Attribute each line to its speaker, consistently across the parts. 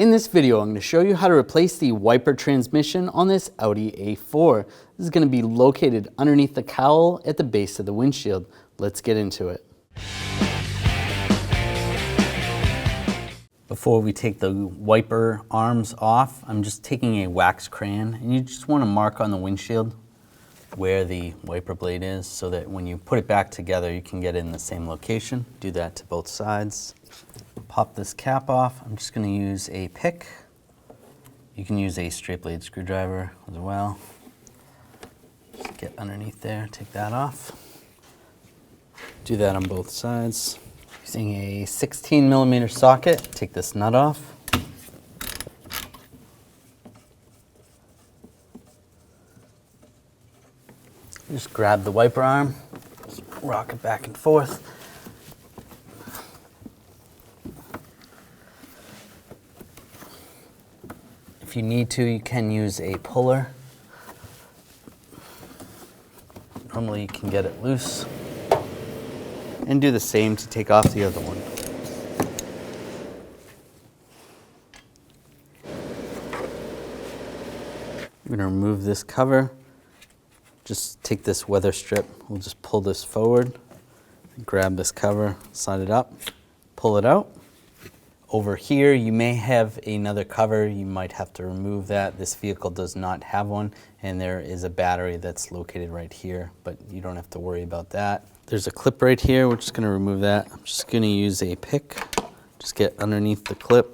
Speaker 1: In this video, I'm going to show you how to replace the wiper transmission on this Audi A4. This is going to be located underneath the cowl at the base of the windshield. Let's get into it. Before we take the wiper arms off, I'm just taking a wax crayon, and you just want to mark on the windshield where the wiper blade is so that when you put it back together, you can get it in the same location. Do that to both sides. Pop this cap off. I'm just going to use a pick. You can use a straight blade screwdriver as well. Just get underneath there, take that off. Do that on both sides. Using a 16mm socket, take this nut off. Just grab the wiper arm, just rock it back and forth. If you need to, you can use a puller. Normally you can get it loose. And do the same to take off the other one. I'm going to remove this cover. Just take this weather strip. We'll just pull this forward. Grab this cover, slide it up, pull it out. Over here, you may have another cover. You might have to remove that. This vehicle does not have one, and there is a battery that's located right here, but you don't have to worry about that. There's a clip right here. We're just going to remove that. I'm just going to use a pick. Just get underneath the clip.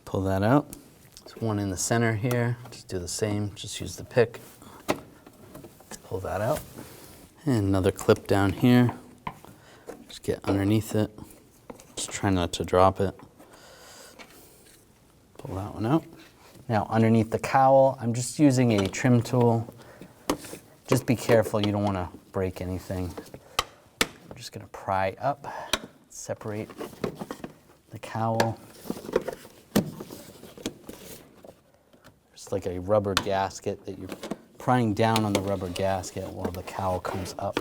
Speaker 1: Pull that out. There's one in the center here. Just do the same. Just use the pick. Pull that out. And another clip down here. Just get underneath it. Just try not to drop it. Pull that one out. Now underneath the cowl, I'm just using a trim tool. Just be careful, you don't want to break anything. I'm just going to pry up, separate the cowl. Just like a rubber gasket that you're prying down on the rubber gasket while the cowl comes up.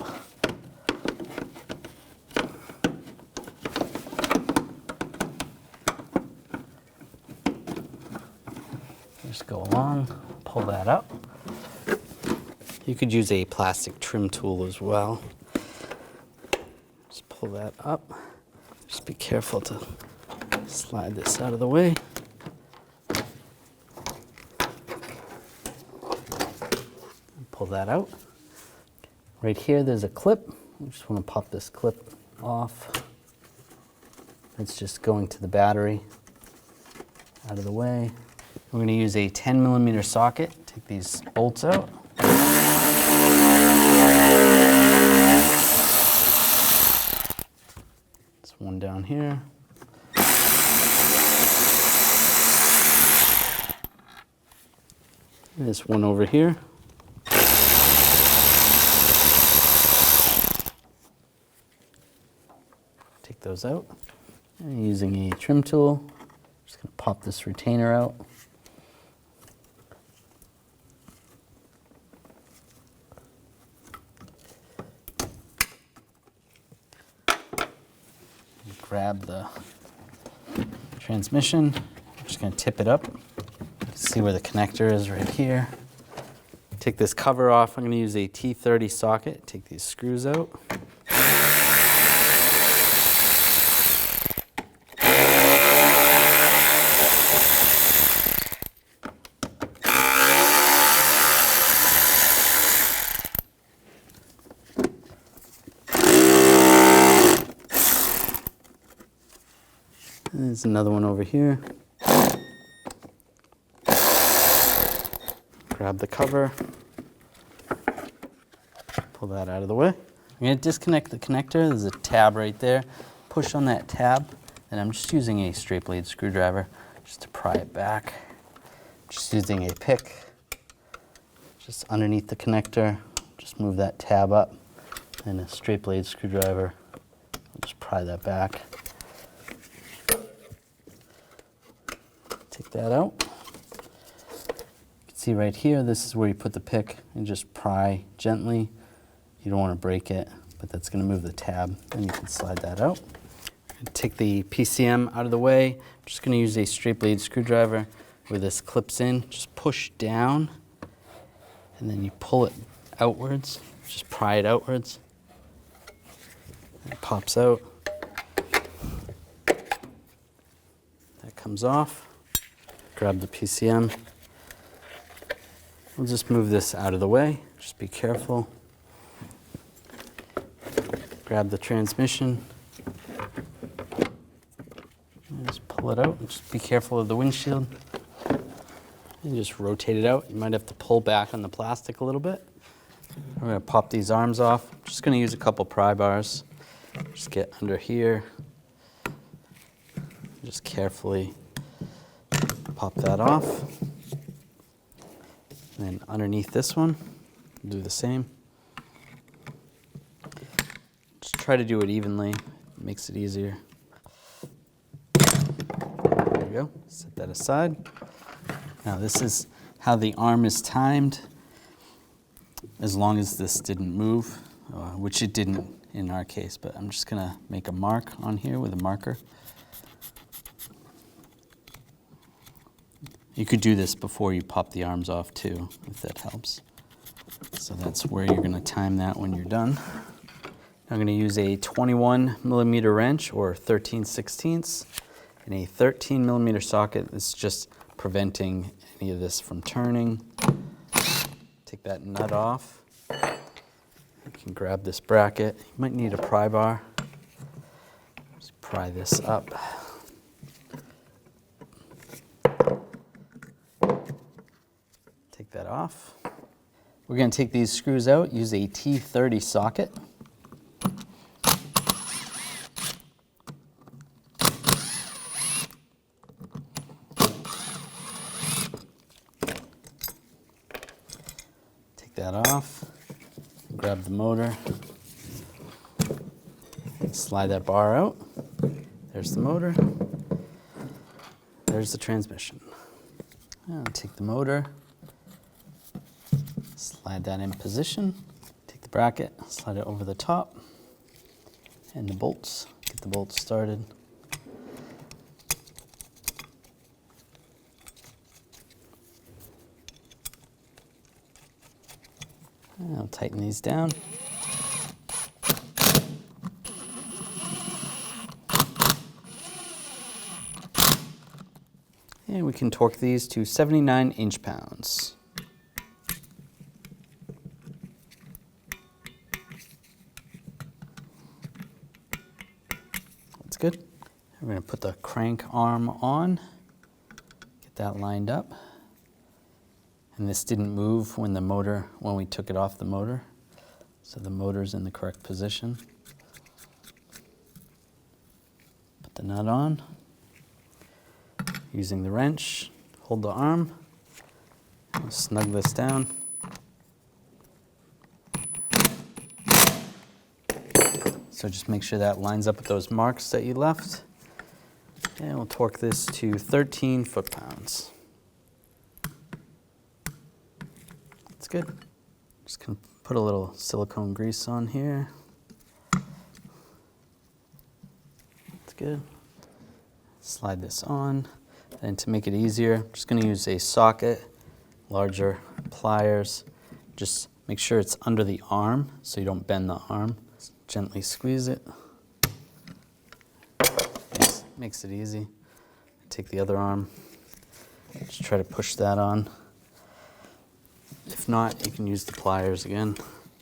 Speaker 1: Just go along, pull that up. You could use a plastic trim tool as well. Just pull that up. Just be careful to slide this out of the way. Pull that out. Right here, there's a clip. I just want to pop this clip off. It's just going to the battery. Out of the way. We're going to use a 10mm socket. Take these bolts out. There's one down here. There's one over here. Take those out. And using a trim tool, just going to pop this retainer out. Grab the transmission. I'm just going to tip it up. See where the connector is right here. Take this cover off. I'm going to use a T30 socket. Take these screws out. There's another one over here. Grab the cover. Pull that out of the way. I'm going to disconnect the connector. There's a tab right there. Push on that tab, and I'm just using a straight blade screwdriver just to pry it back. Just using a pick. Just underneath the connector. Just move that tab up, and a straight blade screwdriver. Just pry that back. Take that out. You can see right here, this is where you put the pick and just pry gently. You don't want to break it, but that's going to move the tab, and you can slide that out. Take the PCM out of the way. I'm just going to use a straight blade screwdriver where this clips in. Just push down, and then you pull it outwards. Just pry it outwards. It pops out. That comes off. Grab the PCM. We'll just move this out of the way. Just be careful. Grab the transmission. And just pull it out. Just be careful of the windshield. And just rotate it out. You might have to pull back on the plastic a little bit. We're going to pop these arms off. Just going to use a couple pry bars. Just get under here. Just carefully pop that off. And then underneath this one, do the same. Just try to do it evenly. It makes it easier. There we go. Set that aside. Now this is how the arm is timed. As long as this didn't move, which it didn't in our case, but I'm just gonna make a mark on here with a marker. You could do this before you pop the arms off too, if that helps. So that's where you're gonna time that when you're done. I'm gonna use a 21mm wrench or 13/16 and a 13mm socket. It's just preventing any of this from turning. Take that nut off. You can grab this bracket. You might need a pry bar. Just pry this up. Take that off. We're going to take these screws out, use a T30 socket. Take that off. Grab the motor. Slide that bar out. There's the motor. There's the transmission. I'll take the motor. Slide that in position. Take the bracket, slide it over the top, and the bolts. Get the bolts started. And I'll tighten these down. And we can torque these to 79 inch-pounds. That's good. We're going to put the crank arm on, get that lined up. And this didn't move when we took it off the motor. So the motor's in the correct position. Put the nut on. Using the wrench, hold the arm, snug this down. So just make sure that lines up with those marks that you left. And we'll torque this to 13 foot-pounds. That's good. Just gonna put a little silicone grease on here. That's good. Slide this on. And to make it easier, I'm just going to use a socket, larger pliers. Just make sure it's under the arm so you don't bend the arm. Just gently squeeze it. Makes it easy. Take the other arm. Just try to push that on. If not, you can use the pliers again.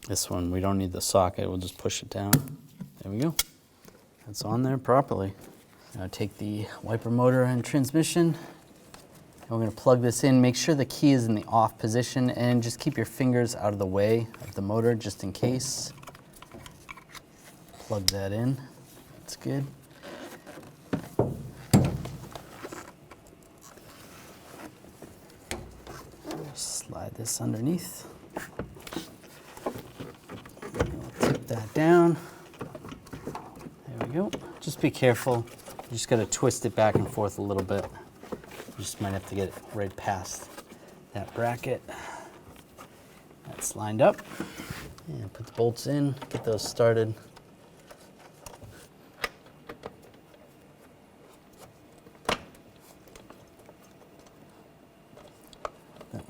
Speaker 1: This one, we don't need the socket. We'll just push it down. There we go. That's on there properly. Now take the wiper motor and transmission, and we're going to plug this in. Make sure the key is in the off position, and just keep your fingers out of the way of the motor just in case. Plug that in. That's good. Slide this underneath. We'll tip that down. There we go. Just be careful. You just got to twist it back and forth a little bit. You just might have to get it right past that bracket. That's lined up. And put the bolts in, get those started.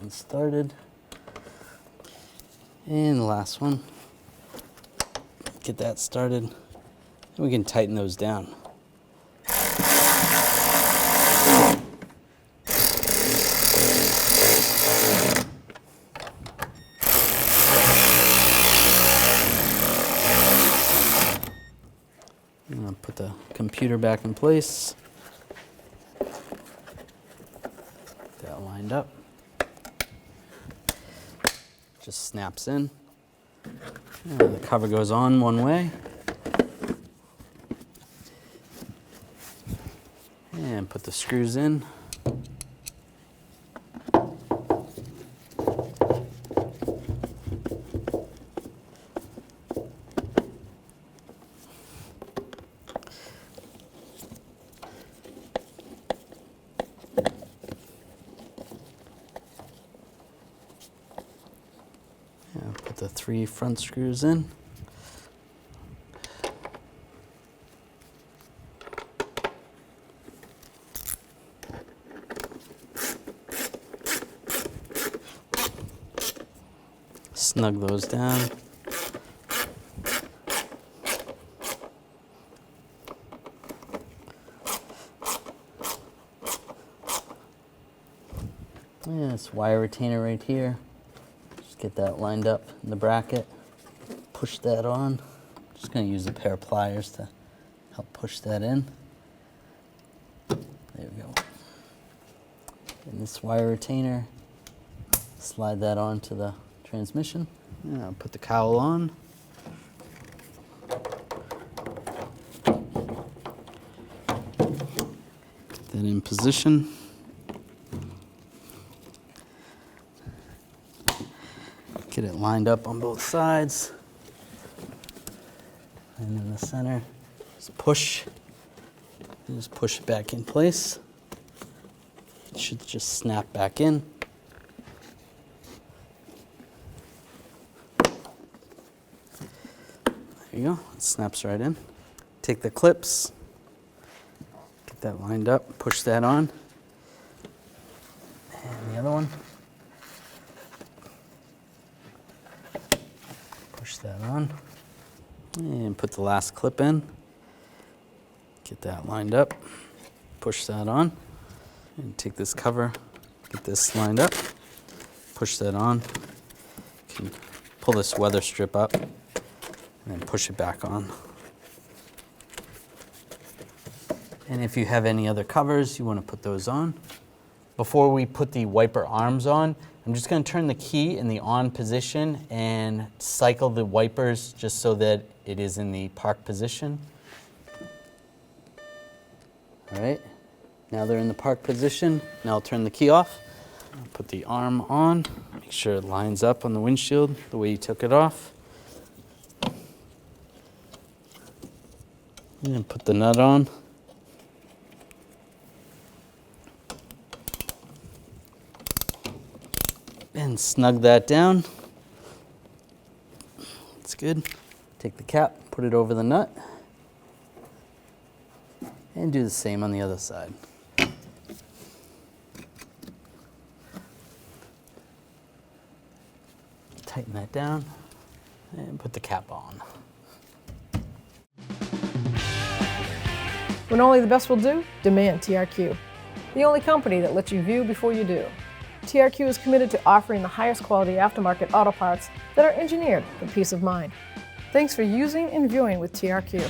Speaker 1: one started. And the last one. Get that started. And we can tighten those down. I'm gonna put the computer back in place. That lined up. Just snaps in. And the cover goes on one way. And put the screws in. Put the 3 front screws in. Snug those down. Yeah, this wire retainer right here. Get that lined up in the bracket, push that on. Just going to use a pair of pliers to help push that in. There we go. And this wire retainer, slide that onto the transmission. And I'll put the cowl on. Get that in position. Get it lined up on both sides. And in the center, just push. And just push it back in place. It should just snap back in. There you go, it snaps right in. Take the clips, get that lined up, push that on. And the other one. Push that on and put the last clip in. Get that lined up, push that on, and take this cover, get this lined up, push that on. You can pull this weather strip up and then push it back on. And if you have any other covers, you want to put those on. Before we put the wiper arms on, I'm just going to turn the key in the on position and cycle the wipers just so that it is in the park position. All right, now they're in the park position. Now I'll turn the key off. I'll put the arm on, make sure it lines up on the windshield the way you took it off. And put the nut on. And snug that down. That's good. Take the cap, put it over the nut, and do the same on the other side. Tighten that down and put the cap on.
Speaker 2: When only the best will do, demand TRQ. The only company that lets you view before you do. TRQ is committed to offering the highest quality aftermarket auto parts that are engineered for peace of mind. Thanks for using and viewing with TRQ.